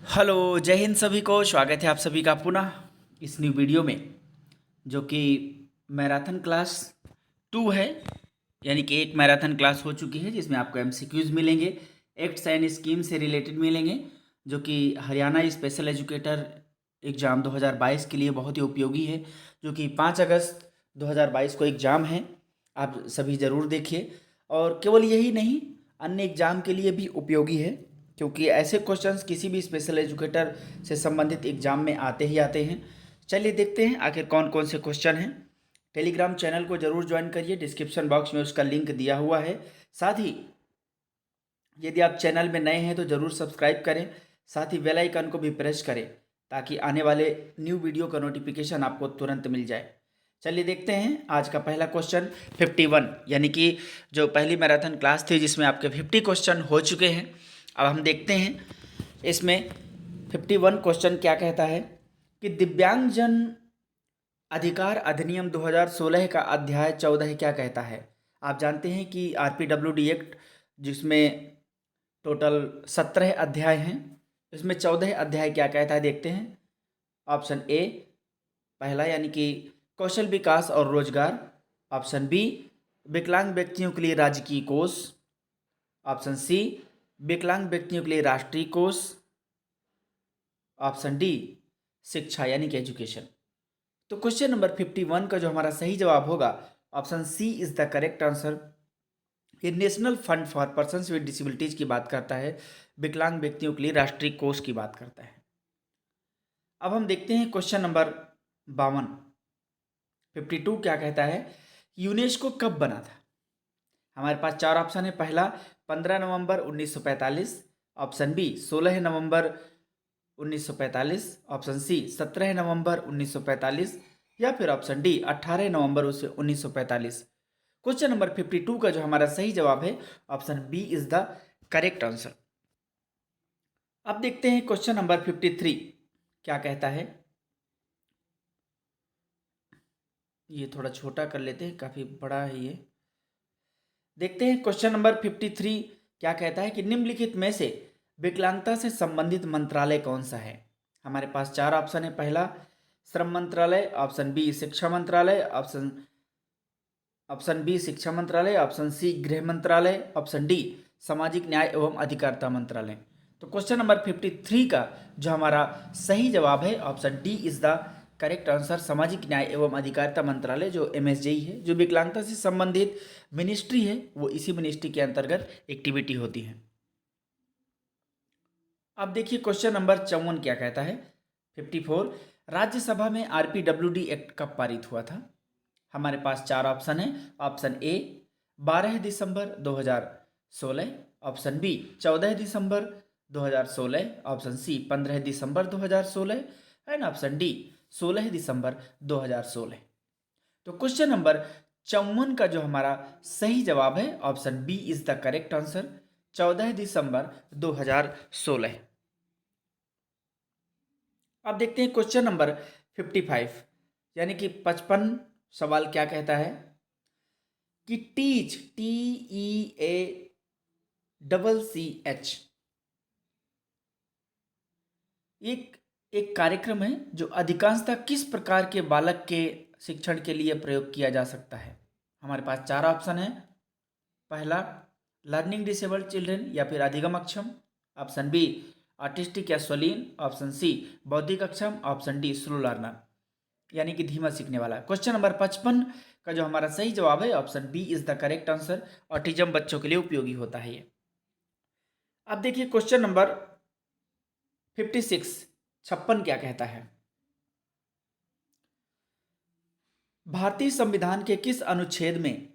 Hello, जय हिंद सभी को। स्वागत है आप सभी का पुनः इस न्यू वीडियो में, जो कि मैराथन क्लास 2 है। यानी कि एक मैराथन क्लास हो चुकी है जिसमें आपको एमसीक्यूज मिलेंगे, एक्ट्स एंड स्कीम से रिलेटेड मिलेंगे, जो कि हरियाणा स्पेशल एजुकेटर एग्ज़ाम 2022 के लिए बहुत ही उपयोगी है, जो कि 5 अगस्त 2022 को एग्ज़ाम है। आप सभी ज़रूर देखिए। और केवल यही नहीं, अन्य एग्ज़ाम के लिए भी उपयोगी है, क्योंकि ऐसे क्वेश्चंस किसी भी स्पेशल एजुकेटर से संबंधित एग्जाम में आते ही आते हैं। चलिए देखते हैं आखिर कौन कौन से क्वेश्चन हैं। टेलीग्राम चैनल को जरूर ज्वाइन करिए, डिस्क्रिप्शन बॉक्स में उसका लिंक दिया हुआ है। साथ ही यदि आप चैनल में नए हैं तो ज़रूर सब्सक्राइब करें, साथ ही बेल आइकन को भी प्रेस करें ताकि आने वाले न्यू वीडियो का नोटिफिकेशन आपको तुरंत मिल जाए। चलिए देखते हैं आज का पहला क्वेश्चन 51, यानी कि जो पहली मैराथन क्लास थी जिसमें आपके 50 क्वेश्चन हो चुके हैं। अब हम देखते हैं इसमें 51 क्वेश्चन क्या कहता है कि दिव्यांगजन अधिकार अधिनियम 2016 का अध्याय 14 क्या कहता है। आप जानते हैं कि आरपीडब्ल्यूडी एक्ट, जिसमें टोटल 17 अध्याय हैं, इसमें 14 अध्याय क्या कहता है देखते हैं। ऑप्शन ए पहला, यानी कि कौशल विकास और रोजगार। ऑप्शन बी विकलांग व्यक्तियों के लिए राजकीय कोष। ऑप्शन सी विकलांग व्यक्तियों के लिए राष्ट्रीय कोष। ऑप्शन डी शिक्षा यानी कि एजुकेशन। तो क्वेश्चन नंबर 51 का जो हमारा सही जवाब होगा, option C is the correct answer. ये national fund for persons with disabilities की बात करता है, विकलांग व्यक्तियों के लिए राष्ट्रीय कोष की बात करता है। अब हम देखते हैं क्वेश्चन नंबर 52 52 क्या कहता है, यूनेस्को कब बना था। हमारे पास चार ऑप्शन है। पहला 15 नवंबर 1945, ऑप्शन बी 16 नवंबर 1945, ऑप्शन सी 17 नवंबर 1945, या फिर ऑप्शन डी 18 नवंबर 1945। क्वेश्चन नंबर 52 का जो हमारा सही जवाब है, option B is the correct answer. अब देखते हैं क्वेश्चन नंबर 53 क्या कहता है। ये थोड़ा छोटा कर लेते हैं, काफी बड़ा है ये। देखते हैं क्वेश्चन नंबर 53 क्या कहता है कि निम्नलिखित में से विकलांगता से संबंधित मंत्रालय कौन सा है। हमारे पास चार ऑप्शन है। पहला श्रम मंत्रालय, ऑप्शन बी शिक्षा मंत्रालय, ऑप्शन बी शिक्षा मंत्रालय, ऑप्शन सी गृह मंत्रालय, ऑप्शन डी सामाजिक न्याय एवं अधिकारिता मंत्रालय। तो क्वेश्चन नंबर 53 का जो हमारा सही जवाब है, option D is the correct answer. सामाजिक न्याय एवं अधिकारिता मंत्रालय जो एमएसजेई है, जो विकलांगता से संबंधित मिनिस्ट्री है, वो इसी मिनिस्ट्री के अंतर्गत एक्टिविटी होती है। अब देखिए क्वेश्चन नंबर 54 क्या कहता है। 54 राज्यसभा में आरपीडब्ल्यूडी एक्ट कब पारित हुआ था। हमारे पास चार ऑप्शन है। ऑप्शन ए 12 दिसंबर 2016, ऑप्शन बी 14 दिसंबर 2016, ऑप्शन सी 15 दिसंबर 2016, एंड ऑप्शन डी 16 दिसंबर 2016। तो क्वेश्चन नंबर 54 का जो हमारा सही जवाब है, option B is the correct answer, 14 दिसंबर 2016। अब देखते हैं क्वेश्चन नंबर 55, यानी कि 55 सवाल क्या कहता है कि टीच TEACCH एक एक कार्यक्रम है जो अधिकांशतः किस प्रकार के बालक के शिक्षण के लिए प्रयोग किया जा सकता है। हमारे पास चार ऑप्शन है। पहला लर्निंग डिसेबल्ड चिल्ड्रेन या फिर अधिगम अक्षम, ऑप्शन बी ऑटिस्टिक या स्वलीन, ऑप्शन सी बौद्धिक अक्षम, ऑप्शन डी स्लो लर्नर यानी कि धीमा सीखने वाला। क्वेश्चन नंबर 55 का जो हमारा सही जवाब है, option B is the correct answer. Autism बच्चों के लिए उपयोगी होता है ये। अब देखिए क्वेश्चन नंबर 56 क्या कहता है। भारतीय संविधान के किस अनुच्छेद में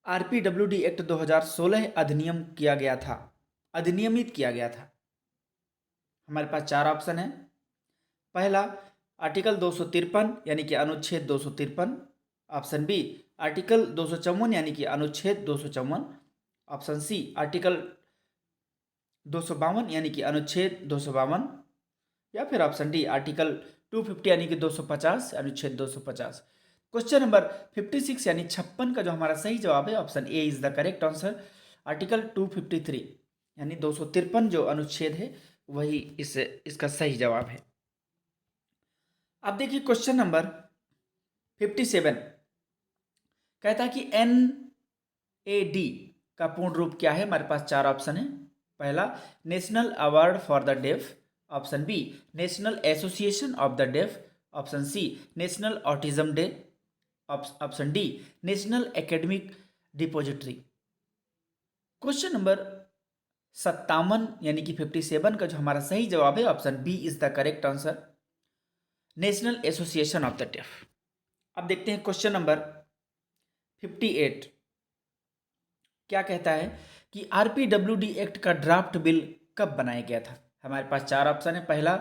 आरपीडब्ल्यूडी एक्ट 2016 अधिनियमित किया गया था। हमारे पास चार ऑप्शन है। पहला आर्टिकल 253 यानी कि अनुच्छेद 253, ऑप्शन बी आर्टिकल 254 यानी कि अनुच्छेद 254, ऑप्शन सी आर्टिकल 252 यानी कि अनुच्छेद 252, या फिर ऑप्शन डी आर्टिकल 250 यानी कि 250 अनुच्छेद 250। क्वेश्चन नंबर 56 यानी 56 का जो हमारा सही जवाब है, option A is the correct answer. Article 253 यानी 253 जो अनुच्छेद है वही इसका सही जवाब है। अब देखिए क्वेश्चन नंबर 57 कहता है कि NAD का पूर्ण रूप क्या है। हमारे पास चार ऑप्शन है। पहला, national award for the deaf. Option B, national association of the deaf. Option C, national autism day. Option D, national academic depository. Question number 57 यानी कि 57 का जो हमारा सही जवाब है option B is the correct answer, national association of the deaf. अब देखते हैं क्वेश्चन नंबर 58 क्या कहता है कि RPWD एक्ट का ड्राफ्ट बिल कब बनाया गया था। हमारे पास चार ऑप्शन है। पहला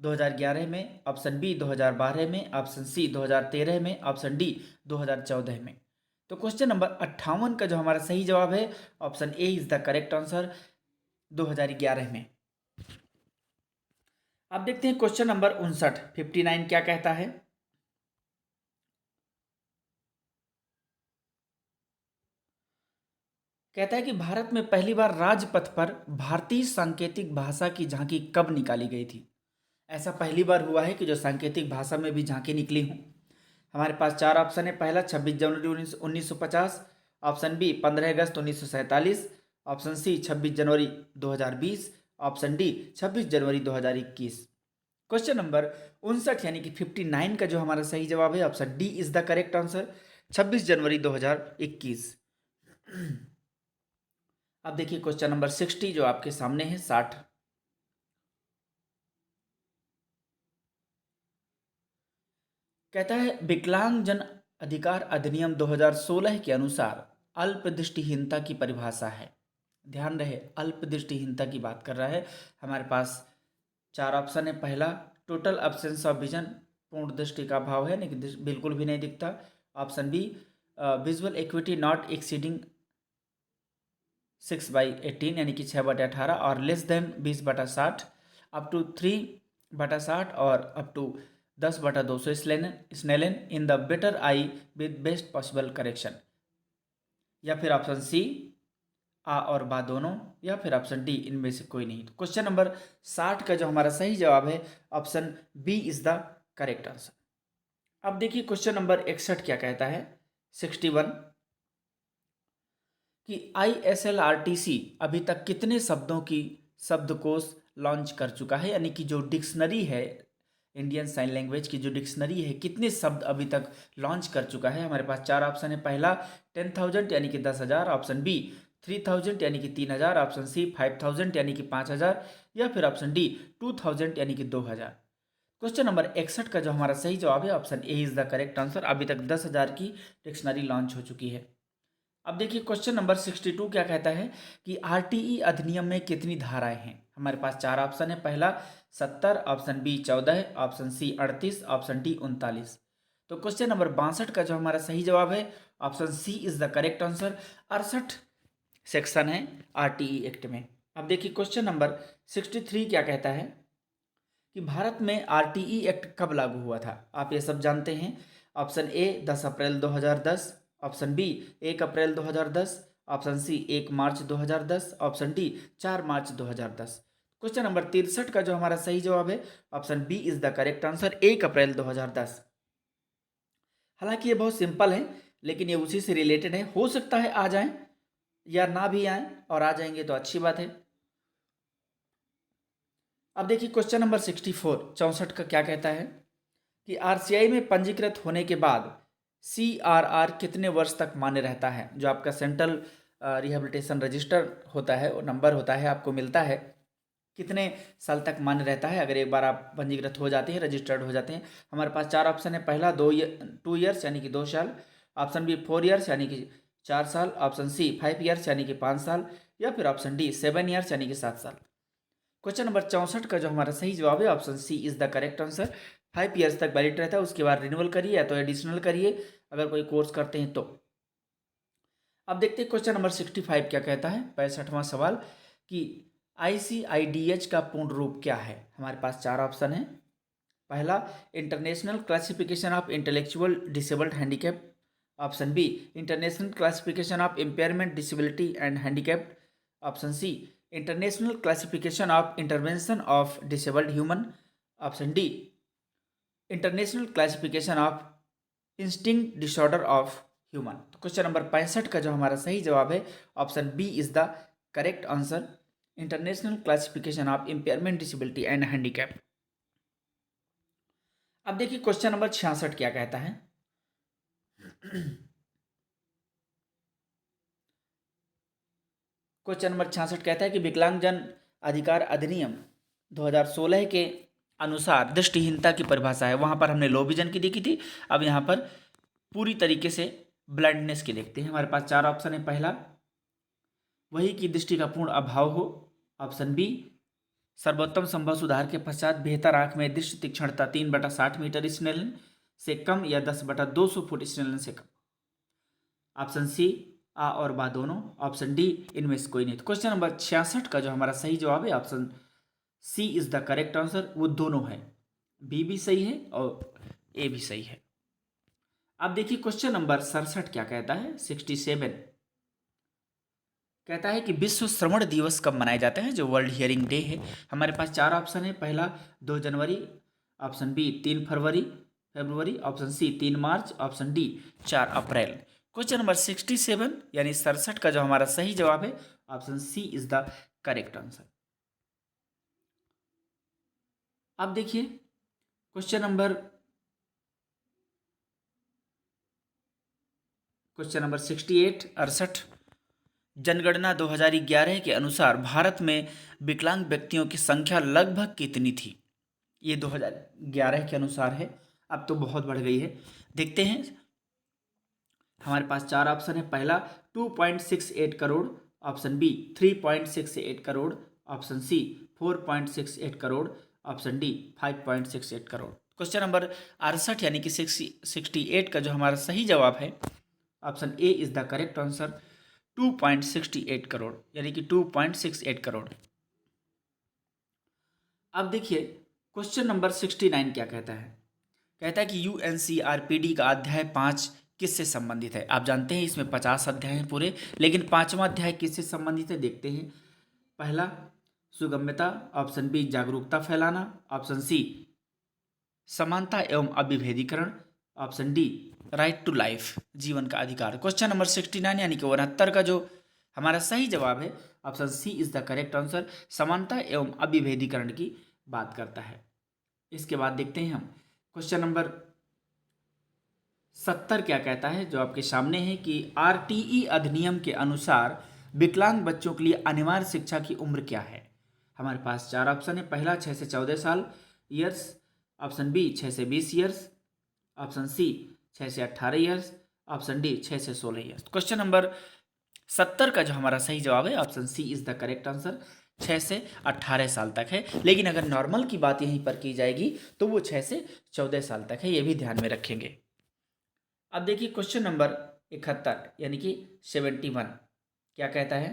2011 में, ऑप्शन बी 2012 में, ऑप्शन सी 2013 में, ऑप्शन डी 2014 में। तो क्वेश्चन नंबर 58 का जो हमारा सही जवाब है option A is the correct answer, 2011 में। अब देखते हैं क्वेश्चन नंबर 59 क्या कहता है। कहता है कि भारत में पहली बार राजपथ पर भारतीय सांकेतिक भाषा की झांकी कब निकाली गई थी। ऐसा पहली बार हुआ है कि जो सांकेतिक भाषा में भी झांकी निकली हूँ। हमारे पास चार ऑप्शन है। पहला 26 जनवरी 1950, ऑप्शन बी 15 अगस्त 1947, ऑप्शन सी 26 जनवरी 2020, ऑप्शन डी 26 जनवरी 2021। क्वेश्चन नंबर 59 यानी कि 59 का जो हमारा सही जवाब है option D is the correct answer, 26 जनवरी 2021। अब देखिए क्वेश्चन नंबर 60 जो आपके सामने है 60। कहता है विकलांग जन अधिकार अधिनियम 2016 के अनुसार अल्प दृष्टिहीनता की परिभाषा है। ध्यान रहे अल्प दृष्टिहीनता की बात कर रहा है। हमारे पास चार ऑप्शन है। पहला, टोटल एब्सेंस ऑफ विजन, पूर्ण दृष्टि का अभाव है लेकिन बिल्कुल भी नहीं दिखता। Option B, visual acuity not exceeding 6/18 यानी कि 6/18 और लेस देन 20/60, अप टू 3/60 और up to 10/200 Snellen in the better eye with best possible correction. या फिर ऑप्शन सी आ और बा दोनों, या फिर ऑप्शन डी इनमें से कोई नहीं। तो क्वेश्चन नंबर 60 का जो हमारा सही जवाब है option B is the correct answer. अब देखिए क्वेश्चन नंबर 61 क्या कहता है 61 कि ISLRTC अभी तक कितने शब्दों की शब्दकोश लॉन्च कर चुका है। यानी कि जो डिक्शनरी है, इंडियन साइन लैंग्वेज की जो डिक्शनरी है, कितने शब्द अभी तक लॉन्च कर चुका है। हमारे पास चार ऑप्शन है। पहला 10,000 यानी कि 10,000, ऑप्शन बी 3,000 यानी कि 3,000, ऑप्शन सी 5,000 यानी कि 5,000, या फिर ऑप्शन डी 2,000 यानी कि 2,000। क्वेश्चन नंबर 61 का जो हमारा सही जवाब है option A is the correct answer. अभी तक 10,000 की डिक्शनरी लॉन्च हो चुकी है। अब देखिए क्वेश्चन नंबर 62 क्या कहता है कि RTE अधिनियम में कितनी धाराएं हैं। हमारे पास चार ऑप्शन है। पहला 70, option B 14, option C 38, option D 39। तो क्वेश्चन नंबर 62 का जो हमारा सही जवाब है option C is the correct answer, 68 section है RTE एक्ट में। अब देखिए क्वेश्चन नंबर 63 क्या कहता है कि भारत में RTE एक्ट कब लागू हुआ था। आप ये सब जानते हैं। ऑप्शन ए 10 अप्रैल 2010, ऑप्शन बी 1 अप्रैल 2010, ऑप्शन सी 1 मार्च 2010, ऑप्शन डी 4 मार्च 2010। क्वेश्चन नंबर 63 का जो हमारा सही जवाब है option B is the correct answer, 1 अप्रैल 2010। हालांकि ये बहुत सिंपल है लेकिन ये उसी से रिलेटेड है। हो सकता है आ जाए या ना भी आए, और आ जाएंगे तो अच्छी बात है। अब देखिए क्वेश्चन नंबर 64 का क्या कहता है कि RCI में पंजीकृत होने के बाद CRR कितने वर्ष तक मान्य रहता है। जो आपका सेंट्रल रिहेबिलिटेशन रजिस्टर होता है, वो नंबर होता है, आपको मिलता है, कितने साल तक मान्य रहता है अगर एक बार आप पंजीकृत हो जाते हैं, रजिस्टर्ड हो जाते हैं। हमारे पास चार ऑप्शन है। पहला 2 ईयर्स यानी कि 2 साल, ऑप्शन बी 4 ईयर्स यानी कि 4 साल, ऑप्शन सी 5 ईयर्स यानी कि 5 साल, या फिर ऑप्शन डी 7 ईयर्स यानी कि 7 साल। क्वेश्चन नंबर 64 का जो हमारा सही जवाब है option C is the correct answer, 5 years तक वैलिड रहता है। उसके बाद रिन्यूअल करिए या तो एडिशनल करिए अगर कोई कोर्स करते हैं तो। अब देखते हैं क्वेश्चन नंबर 65 क्या कहता है, 65वां सवाल कि ICIDH का पूर्ण रूप क्या है। हमारे पास चार ऑप्शन है। पहला international classification of intellectual disabled handicap, option B international classification of impairment disability and handicapped, option C international classification of intervention of disabled human, option D international classification of instinct disorder of human. तो question number 65 का जो हमारा सही जवाब है option B is the correct answer, international classification of impairment disability and handicap. अब देखिए question number 66 क्या कहता है। क्वेश्चन नंबर 66 कहता है कि विकलांगजन अधिकार अधिनियम 2016 के अनुसार दृष्टिहीनता की परिभाषा है। वहां पर हमने लो विजन की देखी थी, अब यहाँ पर पूरी तरीके से ब्लाइंडनेस की देखते हैं। हमारे पास 4 ऑप्शन है। पहला, वही की दृष्टि का पूर्ण अभाव हो, ऑप्शन बी सर्वोत्तम संभव सुधार के पश्चात बेहतर आंख में दृष्टि तीक्ष्णता 3/60 मीटर स्नेलन से कम या 10/200 फुट स्नेलन से कम, ऑप्शन सी आ और बा दोनों, ऑप्शन डी इनमें से कोई नहीं। तो क्वेश्चन नंबर 66 का जो हमारा सही जवाब है option C is the correct answer, वो दोनों है, बी भी सही है और ए भी सही है। अब देखिए क्वेश्चन नंबर 67 क्या कहता है। 67 कहता है कि विश्व श्रवण दिवस कब मनाया जाता है, जो वर्ल्ड हियरिंग डे है। हमारे पास 4 ऑप्शन है। पहला 2 जनवरी, ऑप्शन बी 3 फरवरी, ऑप्शन सी 3 मार्च, ऑप्शन डी 4 अप्रैल। क्वेश्चन नंबर 67 यानी 67 का जो हमारा सही जवाब है option C is the correct answer. अब देखिए क्वेश्चन नंबर 68 जनगणना 2011 के अनुसार भारत में विकलांग व्यक्तियों की संख्या लगभग कितनी थी। ये 2011 के अनुसार है, अब तो बहुत बढ़ गई है। देखते हैं, हमारे पास 4 ऑप्शन है। पहला 2.68 crore, option B 3.68 crore, option C 4.68 crore, option D 5.68 crore. Question number 68 यानी कि 68 का जो हमारा सही जवाब है option A is the correct answer, 2.68 crore यानी कि 2.68 करोड़। अब देखिए क्वेश्चन नंबर 69 क्या कहता है। कहता है कि UNCRPD का अध्याय 5 किससे संबंधित है। आप जानते हैं इसमें 50 अध्याय हैं पूरे, लेकिन 5वां अध्याय किससे संबंधित है देखते हैं। पहला सुगम्यता, ऑप्शन बी जागरूकता फैलाना, ऑप्शन सी समानता एवं अविभेदीकरण, option D right to life जीवन का अधिकार। क्वेश्चन नंबर 69 यानी कि 69 का जो हमारा सही जवाब है option C is the correct answer, समानता एवं अविभेदीकरण की बात करता है। इसके बाद देखते हैं हम क्वेश्चन नंबर 70 क्या कहता है, जो आपके सामने है कि RTE अधिनियम के अनुसार विकलांग बच्चों के लिए अनिवार्य शिक्षा की उम्र क्या है। हमारे पास 4 ऑप्शन है। पहला 6 से 14 साल ईयर्स, ऑप्शन बी 6 से 20 ईयर्स, ऑप्शन सी 6 से 18 ईयर्स, ऑप्शन डी 6 से 16 ईयर्स। क्वेश्चन नंबर 70 का जो हमारा सही जवाब है option C is the correct answer, 6 से 18 साल तक है। लेकिन अगर नॉर्मल की बात यहीं पर की जाएगी तो वो 6 से 14 साल तक है, ये भी ध्यान में रखेंगे। अब देखिए क्वेश्चन नंबर 71 यानी कि 71 क्या कहता है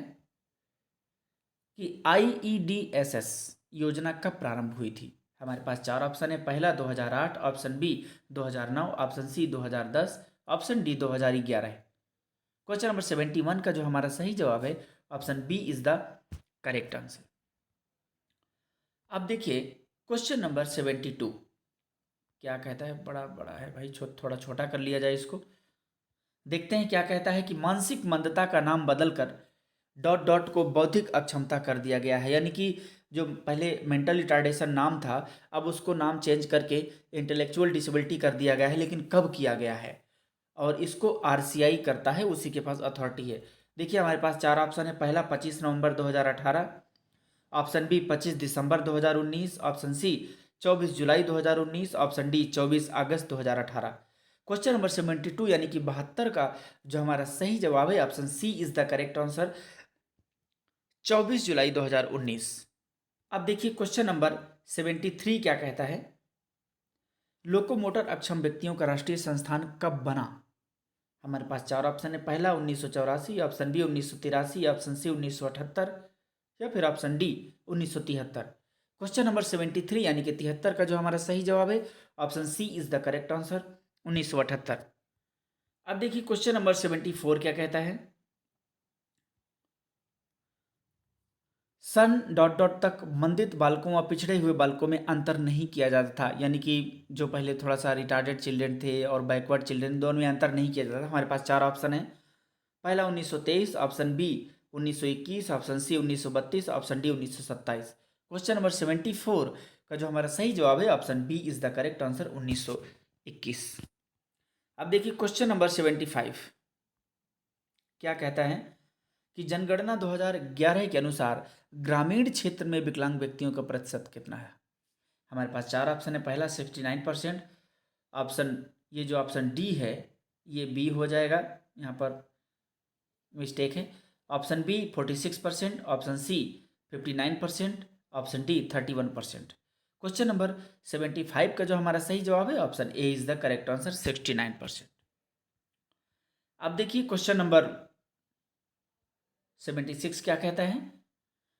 कि IEDSS योजना कब प्रारंभ हुई थी। हमारे पास 4 ऑप्शन है। पहला 2008, option B 2009, option C 2010, option D 2011 है। क्वेश्चन नंबर 71 का जो हमारा सही जवाब है option B is the correct answer. अब देखिए क्वेश्चन नंबर 72 क्या कहता है, बड़ा बड़ा है भाई, थोड़ा छोटा कर लिया जाए इसको। देखते हैं क्या कहता है कि मानसिक मंदता का नाम बदलकर डॉट डॉट को बौद्धिक अक्षमता कर दिया गया है। यानी कि जो पहले मेंटल रिटार्डेशन नाम था, अब उसको नाम चेंज करके इंटेलेक्चुअल डिसेबिलिटी कर दिया गया है। लेकिन कब किया गया है, और इसको RCI करता है, उसी के पास अथॉरिटी है। देखिए हमारे पास 4 ऑप्शन है। पहला 25 नवंबर 2018, ऑप्शन बी 25 दिसंबर 2019, ऑप्शन सी 24 जुलाई 2019, ऑप्शन डी 24 अगस्त 2018। क्वेश्चन नंबर 72 यानी कि 72 का जो हमारा सही जवाब है option C is the correct answer, 24 जुलाई 2019। अब देखिए क्वेश्चन नंबर 73 क्या कहता है, लोकोमोटर अक्षम व्यक्तियों का राष्ट्रीय संस्थान कब बना। हमारे पास 4 ऑप्शन है। पहला 1984, ऑप्शन बी 1983, ऑप्शन सी 1978 या फिर ऑप्शन डी 1973। क्वेश्चन नंबर 73 यानी कि 73 का जो हमारा सही जवाब है option C is the correct answer, 1978। अब देखिए क्वेश्चन नंबर 74 क्या कहता है। सन डॉट डॉट तक मंदित बालकों व पिछड़े हुए बालकों में अंतर नहीं किया जाता था, यानी कि जो पहले थोड़ा सा रिटार्डेड चिल्ड्रेन थे और बैकवर्ड चिल्ड्रेन, दोनों में अंतर नहीं किया जाता था। हमारे पास 4 ऑप्शन है। पहला 1923, option B 1921, option C 1932, option D 1927। Question number 74 का जो हमारा सही जवाब है option B is the correct answer, 1921। अब देखिए क्वेश्चन नंबर 75 क्या कहता है कि जनगणना 2011 के अनुसार ग्रामीण क्षेत्र में विकलांग व्यक्तियों का प्रतिशत कितना है। हमारे पास 4 ऑप्शन है। पहला 69%, ऑप्शन ये जो ऑप्शन डी है ये बी हो जाएगा, यहाँ पर मिस्टेक है। Option B 46%, option C 59%, option D 31%। Question number 75 का जो हमारा सही जवाब है option A is the correct answer, 69%। अब देखिए क्वेश्चन नंबर 76 क्या कहता है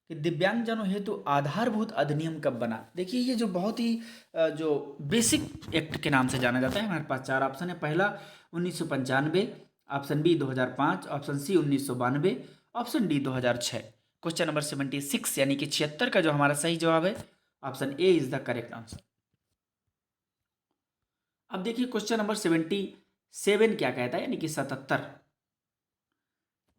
कि दिव्यांगजनों हेतु आधारभूत अधिनियम कब बना। देखिए ये जो बहुत ही जो बेसिक एक्ट के नाम से जाना जाता है। हमारे पास 4 ऑप्शन है। पहला 1995, option B 2005, option C 1992, option D 2006। Question number 76 यानी कि 76 का जो हमारा सही जवाब है option A is the correct answer. अब देखिए क्वेश्चन नंबर 77 क्या कहता है, यानी कि 77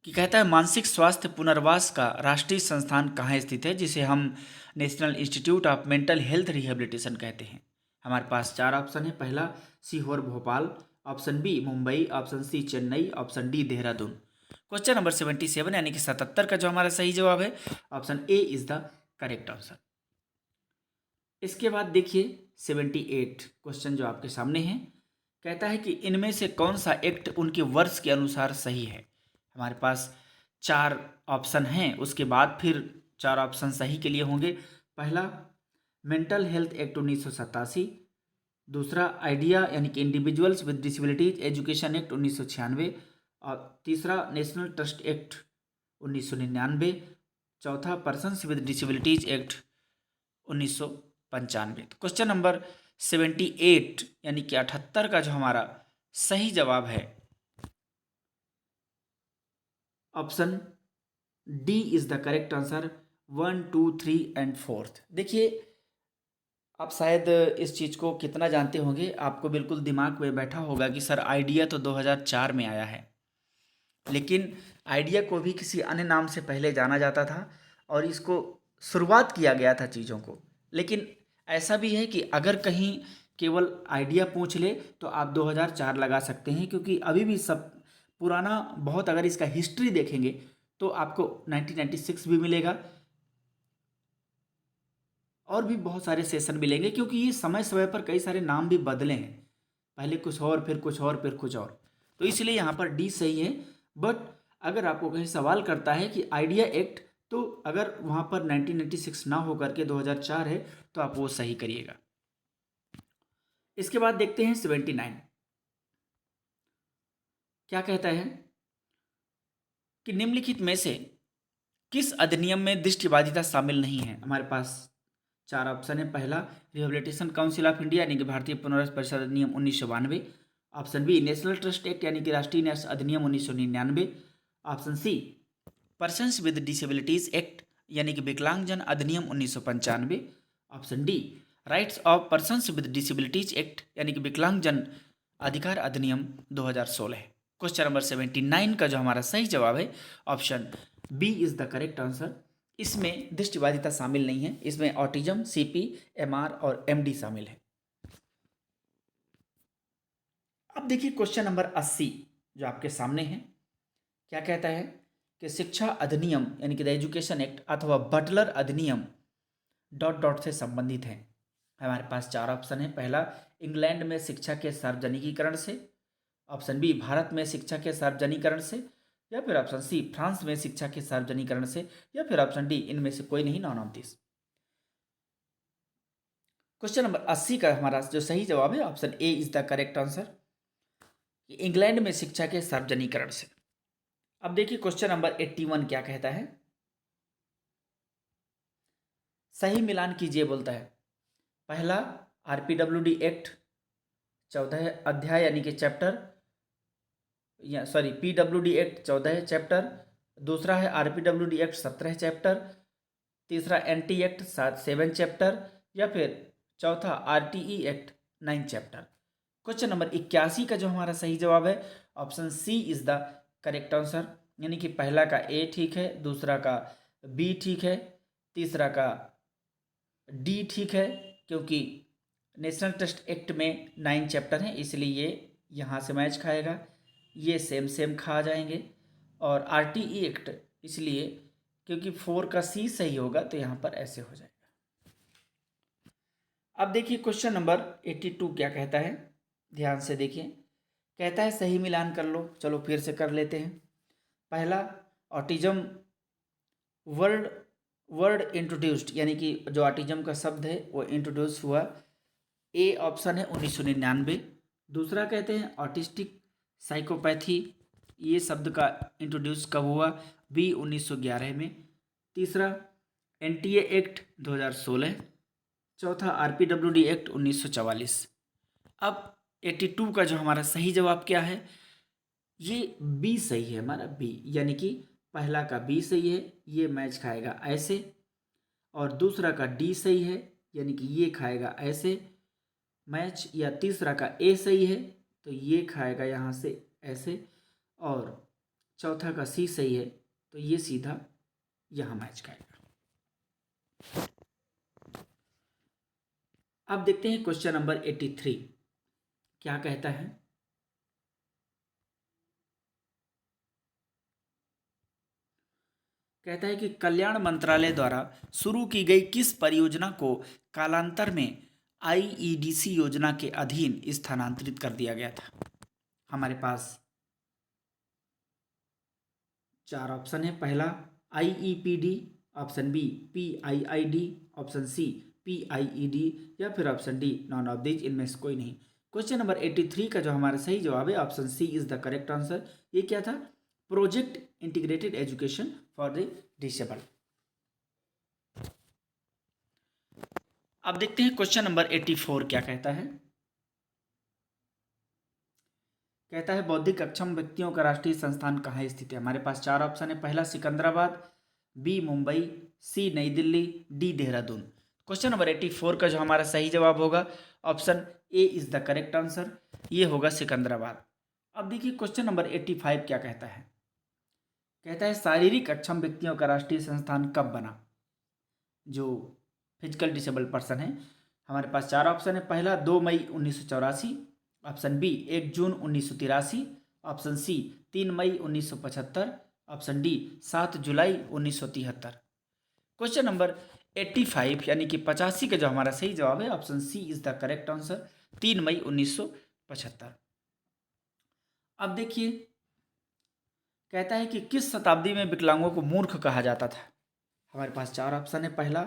कि कहता है मानसिक स्वास्थ्य पुनर्वास का राष्ट्रीय संस्थान कहाँ स्थित है, जिसे हम national institute of mental health rehabilitation कहते हैं। हमारे पास 4 ऑप्शन है। पहला Sehore Bhopal, option B Mumbai, option C Chennai, option D Dehradun. Question number 77 यानी कि 77 का जो हमारा सही जवाब है option A is the correct answer. इसके बाद देखिए 78 क्वेश्चन जो आपके सामने है, कहता है कि इनमें से कौन सा एक्ट उनके वर्ष के अनुसार सही है। हमारे पास 4 ऑप्शन हैं, उसके बाद फिर 4 ऑप्शन सही के लिए होंगे। पहला मेंटल हेल्थ एक्ट 1987, दूसरा आइडिया यानी कि individuals with disabilities education act 1996, और तीसरा नेशनल ट्रस्ट एक्ट 1999, चौथा पर्सन्स विद डिसेबिलिटीज एक्ट 1995। तो क्वेश्चन नंबर 78 यानी कि 78 का जो हमारा सही जवाब है option D is the correct answer, 1, 2, 3 and 4। देखिए आप शायद इस चीज़ को कितना जानते होंगे, आपको बिल्कुल दिमाग में बैठा होगा कि सर आइडिया तो 2004 में आया है, लेकिन आइडिया को भी किसी अन्य नाम से पहले जाना जाता था और इसको शुरुआत किया गया था चीज़ों को। लेकिन ऐसा भी है कि अगर कहीं केवल आइडिया पूछ ले तो आप 2004 लगा सकते हैं, क्योंकि अभी भी सब पुराना बहुत, अगर इसका हिस्ट्री देखेंगे तो आपको 1996 भी मिलेगा और भी बहुत सारे सेशन मिलेंगे, क्योंकि ये समय समय पर कई सारे नाम भी बदले हैं, पहले कुछ और फिर कुछ और फिर कुछ और, तो इसलिए यहाँ पर डी सही है। बट अगर आपको कहीं सवाल करता है कि आइडिया एक्ट, तो अगर वहाँ पर 1996 ना हो करके 2004 है तो आप वो सही करिएगा। इसके बाद देखते हैं 79 क्या कहता है कि निम्नलिखित में से किस अधिनियम में दृष्टिबाधिता शामिल नहीं है। हमारे पास 4 ऑप्शन है। पहला रिहेबिलिटेशन काउंसिल ऑफ इंडिया यानी कि भारतीय पुनर्वास परिषद अधिनियम 1992, option B national trust act यानी कि राष्ट्रीय न्यास अधिनियम 1999, option C persons with disabilities act यानी कि विकलांगजन अधिनियम 1995, option D rights of persons with disabilities act यानी कि विकलांगजन अधिकार अधिनियम 2016। क्वेश्चन नंबर 79 का जो हमारा सही जवाब है option B is the correct answer. इसमें दृष्टिबाधिता शामिल नहीं है, इसमें ऑटिज्म, सीपी, एमआर और एमडी शामिल है। अब देखिए क्वेश्चन नंबर 80 जो आपके सामने है, क्या कहता है कि शिक्षा अधिनियम यानी कि द एजुकेशन एक्ट अथवा बटलर अधिनियम डॉट डॉट से संबंधित है। हमारे पास 4 ऑप्शन है। पहला इंग्लैंड में शिक्षा के सार्वजनिकीकरण से, ऑप्शन बी भारत में शिक्षा के सार्वजनिकरण से, या फिर ऑप्शन सी फ्रांस में शिक्षा के सार्वजनिकरण से, या फिर ऑप्शन डी इनमें से कोई नहीं, 929। क्वेश्चन नंबर 80 का हमारा जो सही जवाब है option A is the correct answer, England में शिक्षा के सार्वजनिकरण से। अब देखिए क्वेश्चन नंबर 81 क्या कहता है, सही मिलान कीजिए बोलता है। पहला आरपीडब्ल्यूडी एक्ट 14 अध्याय यानी कि चैप्टर, या सॉरी पीडब्ल्यूडी एक्ट 14 चैप्टर, दूसरा है आरपीडब्ल्यूडी एक्ट 17 चैप्टर, तीसरा एनटी एक्ट 7 चैप्टर, या फिर चौथा RTE act 9 chapter. Question number 81 का जो हमारा सही जवाब है option C is the correct answer, यानी कि पहला का ए ठीक है, दूसरा का बी ठीक है, तीसरा का डी ठीक है, क्योंकि नेशनल टेस्ट एक्ट में 9 चैप्टर हैं इसलिए ये यहाँ से मैच खाएगा, ये सेम सेम खा जाएंगे। और आरटीई एक्ट इसलिए क्योंकि 4 का सी सही होगा तो यहाँ पर ऐसे हो जाएगा। अब देखिए क्वेश्चन नंबर 82 क्या कहता है, ध्यान से देखिए। कहता है सही मिलान कर लो। चलो फिर से कर लेते हैं। पहला, ऑटिज्म वर्ड इंट्रोड्यूस्ड, यानी कि जो ऑटिज्म का शब्द है वो इंट्रोड्यूस हुआ, ए ऑप्शन है 1999। दूसरा कहते हैं ऑटिस्टिक साइकोपैथी, ये शब्द का इंट्रोड्यूस कब हुआ, बी 1911 में। तीसरा एनटीए एक्ट 2016। चौथा आरपीडब्ल्यूडी एक्ट 1944। अब 82 का जो हमारा सही जवाब क्या है, ये बी सही है हमारा, बी, यानी कि पहला का बी सही है, ये मैच खाएगा ऐसे, और दूसरा का डी सही है यानी कि ये खाएगा ऐसे मैच, या तीसरा का ए सही है तो ये खाएगा यहाँ से ऐसे, और चौथा का सी सही है तो ये सीधा यहाँ मैच खाएगा। अब देखते हैं क्वेश्चन नंबर 83 क्या कहता है। कहता है कि कल्याण मंत्रालय द्वारा शुरू की गई किस परियोजना को कालांतर में आईईडीसी योजना के अधीन स्थानांतरित कर दिया गया था। हमारे पास 4 ऑप्शन है। पहला आईईपीडी, ऑप्शन बी पीआईआईडी, ऑप्शन सी पीआईईडी, या फिर option D none of these, इनमें से कोई नहीं। क्वेश्चन नंबर 83 का जो हमारा सही जवाब है option C is the correct answer. ये क्या था, project integrated education for the disabled. अब देखते हैं क्वेश्चन नंबर 84 क्या कहता है। कहता है बौद्धिक अक्षम व्यक्तियों का राष्ट्रीय संस्थान कहाँ स्थित है। हमारे पास 4 ऑप्शन है। पहला सिकंदराबाद, बी मुंबई, सी नई Delhi, D Dehradun. Question number 84 का जो हमारा सही जवाब होगा option A is the correct answer, ये होगा सिकंदराबाद। अब देखिए क्वेश्चन नंबर 85 क्या कहता है। कहता है शारीरिक अक्षम व्यक्तियों का राष्ट्रीय संस्थान कब बना, जो फिजिकल डिसेबल पर्सन है। हमारे पास 4 ऑप्शन है। पहला 2 मई 1984, ऑप्शन बी 1 जून 1983, ऑप्शन सी 3 मई 1975, ऑप्शन डी 7 जुलाई 1973। क्वेश्चन नंबर 85 यानी कि 85 का जो हमारा सही जवाब है option C is the correct answer, 3 मई 1975। अब देखिए कहता है कि किस शताब्दी में विकलांगों को मूर्ख कहा जाता था। हमारे पास 4 ऑप्शन है। पहला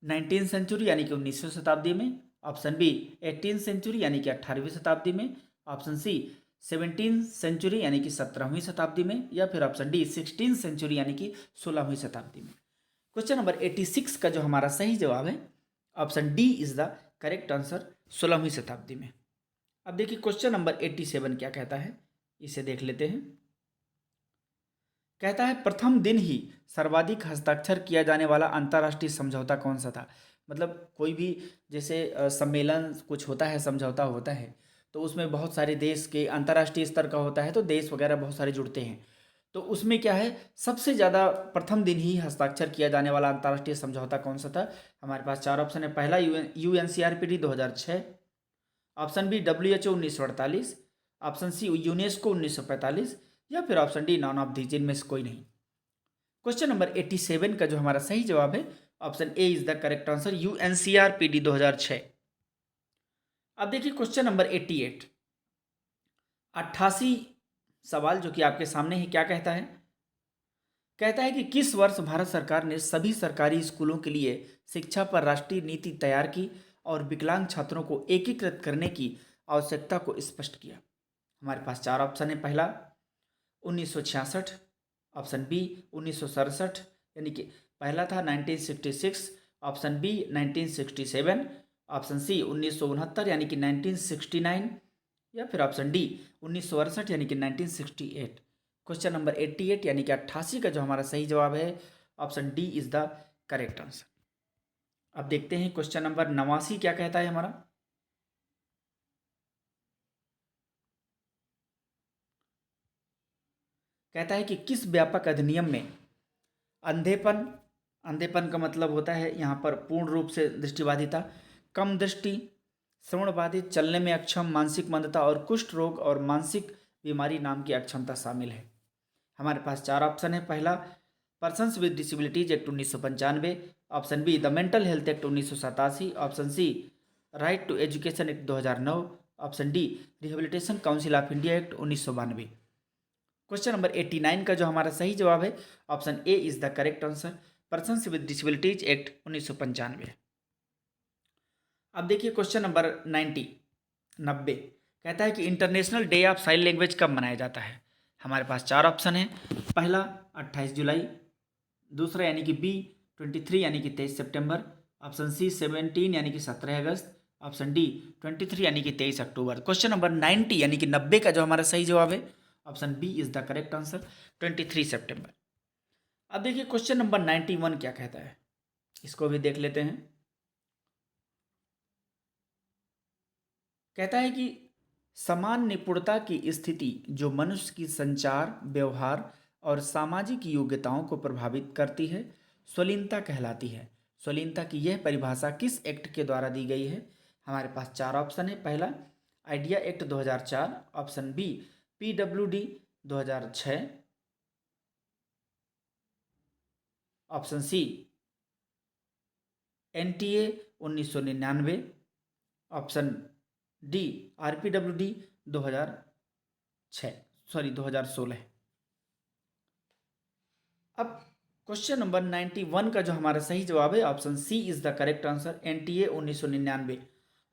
19वीं सेंचुरी यानी कि 19वीं शताब्दी में, ऑप्शन बी 18वीं सेंचुरी यानी कि 18वीं शताब्दी में, ऑप्शन सी 17वीं सेंचुरी यानी कि 17वीं शताब्दी में, या फिर ऑप्शन डी 16वीं सेंचुरी यानी कि 16वीं शताब्दी में। क्वेश्चन नंबर 86 का जो हमारा सही जवाब है option D is the correct answer, 16वीं शताब्दी में। अब देखिए क्वेश्चन नंबर 87 क्या कहता है, इसे देख लेते हैं। कहता है प्रथम दिन ही सर्वाधिक हस्ताक्षर किया जाने वाला अंतर्राष्ट्रीय समझौता कौन सा था। मतलब कोई भी जैसे सम्मेलन कुछ होता है, समझौता होता है, तो उसमें बहुत सारे देश के अंतर्राष्ट्रीय स्तर का होता है तो देश वगैरह बहुत सारे जुड़ते हैं। तो उसमें क्या है, सबसे ज़्यादा प्रथम दिन ही हस्ताक्षर किया जाने वाला अंतर्राष्ट्रीय समझौता कौन सा था। हमारे पास 4 ऑप्शन है। पहला UNCRPD 2006, option B WHO 1948, option C UNESCO 1945, या फिर option D none of these, इनमें से कोई नहीं। क्वेश्चन नंबर 87 का जो हमारा सही जवाब है option A is the correct answer, UNCRPD 2006। अब देखिए क्वेश्चन नंबर 88 सवाल जो कि आपके सामने है, क्या कहता है। कहता है कि किस वर्ष भारत सरकार ने सभी सरकारी स्कूलों के लिए शिक्षा पर राष्ट्रीय नीति तैयार की और विकलांग छात्रों को एकीकृत करने की आवश्यकता को स्पष्ट किया। हमारे पास 4 ऑप्शन है। पहला 1966, ऑप्शन बी 1967 यानी कि पहला था 1966, ऑप्शन बी 1967, ऑप्शन सी 1969 यानी कि 1969, या फिर ऑप्शन डी 1968 यानी कि 1968। क्वेश्चन नंबर 88 यानी कि 88 का जो हमारा सही जवाब है option D is the correct answer. अब देखते हैं क्वेश्चन नंबर 89 क्या कहता है हमारा। कहता है कि किस व्यापक अधिनियम में अंधेपन, अंधेपन का मतलब होता है यहाँ पर पूर्ण रूप से दृष्टिबाधिता, कम दृष्टि, श्रवणबाधित, चलने में अक्षम, मानसिक मंदता और कुष्ठ रोग और मानसिक बीमारी नाम की अक्षमता शामिल है। हमारे पास 4 ऑप्शन है। पहला persons with disabilities act 1995, option B the mental health act 1987, option C right to education act 2009, option D rehabilitation council of India act 1992। Question number 89 का जो हमारा सही जवाब है option A is the correct answer, persons with disabilities act 1995। अब देखिए question number 90 कहता है कि international day of sign language कब मनाया जाता है। हमारे पास 4 ऑप्शन है। पहला 28 जुलाई, दूसरा यानी कि बी 23 यानी कि 23 सितंबर, ऑप्शन सी 17 यानी कि 17 अगस्त, ऑप्शन डी 23 यानी कि 23 अक्टूबर। क्वेश्चन नंबर 90 यानी कि 90 का जो हमारा सही जवाब है option B is the correct answer, 23 सितंबर। अब देखिए क्वेश्चन नंबर 91 क्या कहता है, इसको भी देख लेते हैं। कहता है कि समान निपुणता की स्थिति जो मनुष्य की संचार, व्यवहार और सामाजिक योग्यताओं को प्रभावित करती है स्वलीनता कहलाती है। स्वलीनता की यह परिभाषा किस एक्ट के द्वारा दी गई है। हमारे पास 4 ऑप्शन है। पहला IDEA act 2004, option B PWD 2006, option C NTA 1999, option D RPWD 2016। अब क्वेश्चन नंबर 91 का जो हमारा सही जवाब है option C is the correct answer, NTA 1999।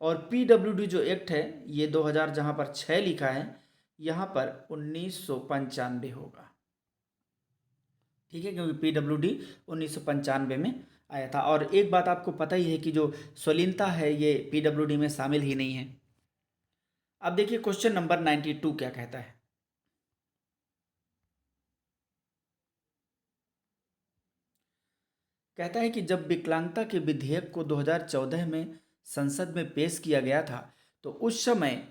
और PWD जो एक्ट है ये 2000 जहाँ पर 6 लिखा है यहाँ पर 1995 होगा। ठीक है, क्योंकि PWD 1995 में आया था। और एक बात आपको पता ही है कि जो स्वलीनता है ये PWD में शामिल ही नहीं है। अब देखिए क्वेश्चन नंबर 92 क्या कहता है। कहता है कि जब विकलांगता के विधेयक को 2014 में संसद में पेश किया गया था तो उस समय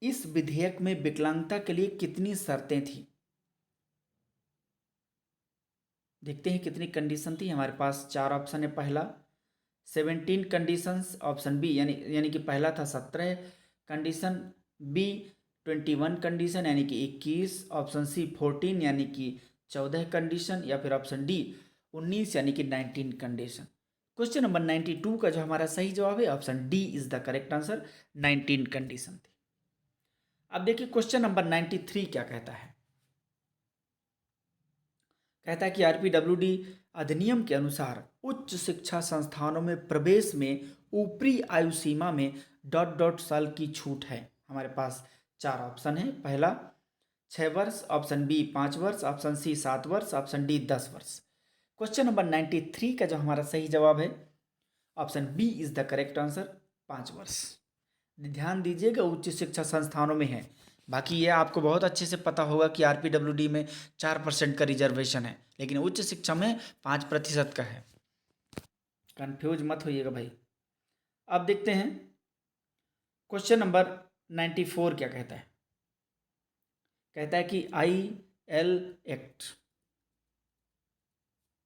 इस विधेयक में विकलांगता के लिए कितनी शर्तें थी। देखते हैं कितनी कंडीशन थी। हमारे पास 4 ऑप्शन है। पहला 17 कंडीशंस, ऑप्शन बी यानी कि पहला था 17 कंडीशन, बी 21 कंडीशन यानी कि 21, ऑप्शन सी 14 यानी कि 14 कंडीशन, या फिर ऑप्शन डी 19 यानी कि 19 कंडीशन। क्वेश्चन नंबर 92 का जो हमारा सही जवाब है option D is the correct answer, 19 condition थी। अब देखिए क्वेश्चन नंबर 93 क्या कहता है। कहता है कि RPWD अधिनियम के अनुसार उच्च शिक्षा संस्थानों में प्रवेश में ऊपरी आयु सीमा में ... साल की छूट है। हमारे पास 4 ऑप्शन है। पहला 6 वर्ष, ऑप्शन बी 5 वर्ष, ऑप्शन सी 7 वर्ष, ऑप्शन डी 10 वर्ष। क्वेश्चन नंबर 93 का जो हमारा सही जवाब है option B is the correct answer, 5 वर्ष। ध्यान दीजिएगा उच्च शिक्षा संस्थानों में है, बाकी ये आपको बहुत अच्छे से पता होगा कि RPWD में 4% का रिजर्वेशन है, लेकिन उच्च शिक्षा में 5% का है। कंफ्यूज मत होइएगा भाई। अब देखते हैं क्वेश्चन नंबर 94 क्या कहता है। कहता है कि IL एक्ट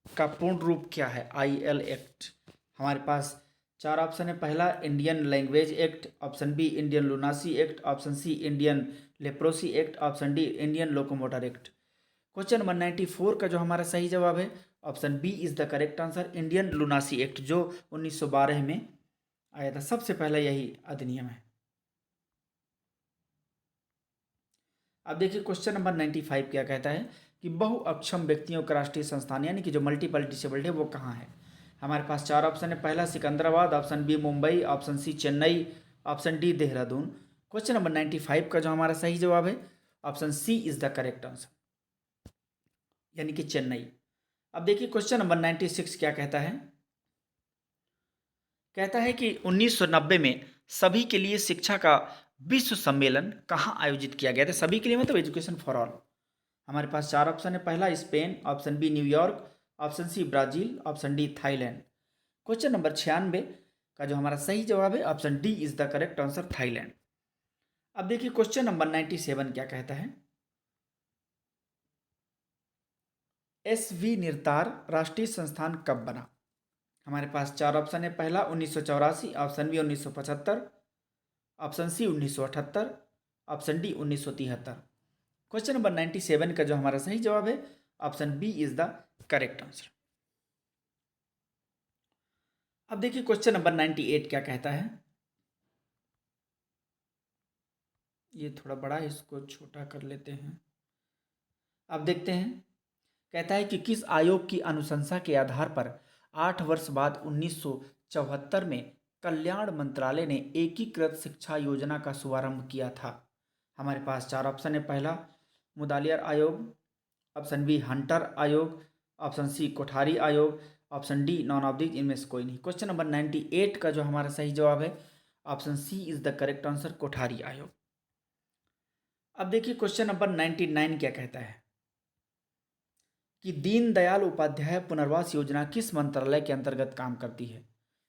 का पूर्ण रूप क्या है। IL एक्ट हमारे पास 4 ऑप्शन है। पहला Indian language act, option B Indian lunacy act, option C Indian leprosy act, option D Indian locomotor act. Question number 94 का जो हमारा सही जवाब है option B is the correct answer, Indian lunacy act जो 1912 में आया था। सबसे पहला यही अधिनियम है। अब देखिए क्वेश्चन नंबर 95 क्या कहता है कि बहुअक्षम व्यक्तियों का राष्ट्रीय संस्थान यानी कि जो मल्टीपल डिसेबल्ड है वो कहाँ है। हमारे पास 4 ऑप्शन है। पहला Secunderabad, option B Mumbai, option C Chennai, option D Dehradun. Question number 95 का जो हमारा सही जवाब है option C is the correct answer, यानी कि चेन्नई। अब देखिए क्वेश्चन नंबर 96 क्या कहता है। कहता है कि 1990 में सभी के लिए शिक्षा का विश्व सम्मेलन कहाँ आयोजित किया गया था। सभी के लिए मतलब एजुकेशन फॉर ऑल। हमारे पास 4 ऑप्शन है। पहला Spain, option B New York, option C Brazil, option D Thailand. Question number 96 का जो हमारा सही जवाब है option D is the correct answer, Thailand. अब देखिए क्वेश्चन नंबर 97 क्या कहता है। SV निर्तार राष्ट्रीय संस्थान कब बना? हमारे पास चार ऑप्शन है। पहला 1984, option B 1975, option C 1978, option D 1973। Question number 97 का जो हमारा सही जवाब है option B is the correct answer. अब देखिए क्वेश्चन नंबर 98 क्या कहता है। ये थोड़ा बड़ा है, इसको छोटा कर लेते हैं। अब देखते हैं, कहता है कि किस आयोग की अनुशंसा के आधार पर 8 वर्ष बाद 1974 में कल्याण मंत्रालय ने एकीकृत शिक्षा योजना का शुभारंभ किया था? हमारे पास चार ऑप्शन है। पहला मुदालियार आयोग, ऑप्शन बी हंटर आयोग, ऑप्शन सी कोठारी आयोग, option D none of these इनमें से कोई नहीं। क्वेश्चन नंबर 98 का जो हमारा सही जवाब है option C is the correct answer, Kothari आयोग। अब देखिए क्वेश्चन नंबर 99 क्या कहता है कि दीनदयाल उपाध्याय पुनर्वास योजना किस मंत्रालय के अंतर्गत काम करती है?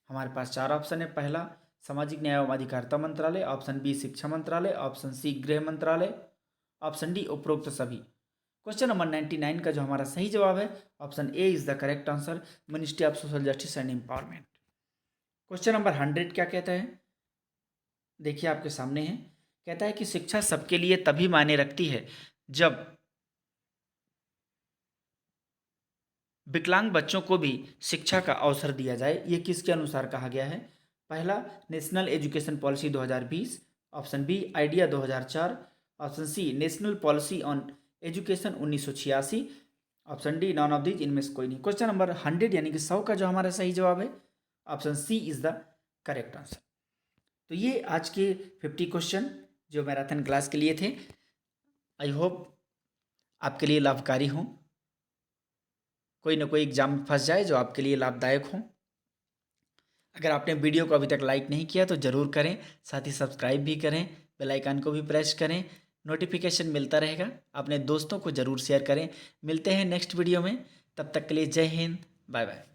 हमारे पास चार ऑप्शन है। पहला सामाजिक न्याय एवं अधिकारिता मंत्रालय, ऑप्शन बी शिक्षा मंत्रालय, ऑप्शन सी गृह मंत्रालय, ऑप्शन डी उपरोक्त सभी। क्वेश्चन नंबर 99 का जो हमारा सही जवाब है option A is the correct answer, ministry of social justice and empowerment. Question number 100 क्या कहता है, देखिए आपके सामने है। कहता है कि शिक्षा सबके लिए तभी मायने रखती है जब विकलांग बच्चों को भी शिक्षा का अवसर दिया जाए। ये किसके अनुसार कहा गया है? पहला national education policy 2020, option B IDEA 2004, option C national policy on education 1986, option D none of these इनमें से कोई नहीं। क्वेश्चन नंबर 100 यानी कि 100 का जो हमारा सही जवाब है option C is the correct answer. तो ये आज के 50 क्वेश्चन जो मैराथन क्लास के लिए थे, आई होप आपके लिए लाभकारी हों, कोई ना कोई एग्जाम में फंस जाए जो आपके लिए लाभदायक हो। अगर आपने वीडियो को अभी तक लाइक नहीं किया तो ज़रूर करें, साथ ही सब्सक्राइब भी करें, बेल आइकन को भी प्रेस करें, नोटिफिकेशन मिलता रहेगा। अपने दोस्तों को ज़रूर शेयर करें। मिलते हैं नेक्स्ट वीडियो में, तब तक के लिए जय हिंद, बाय बाय।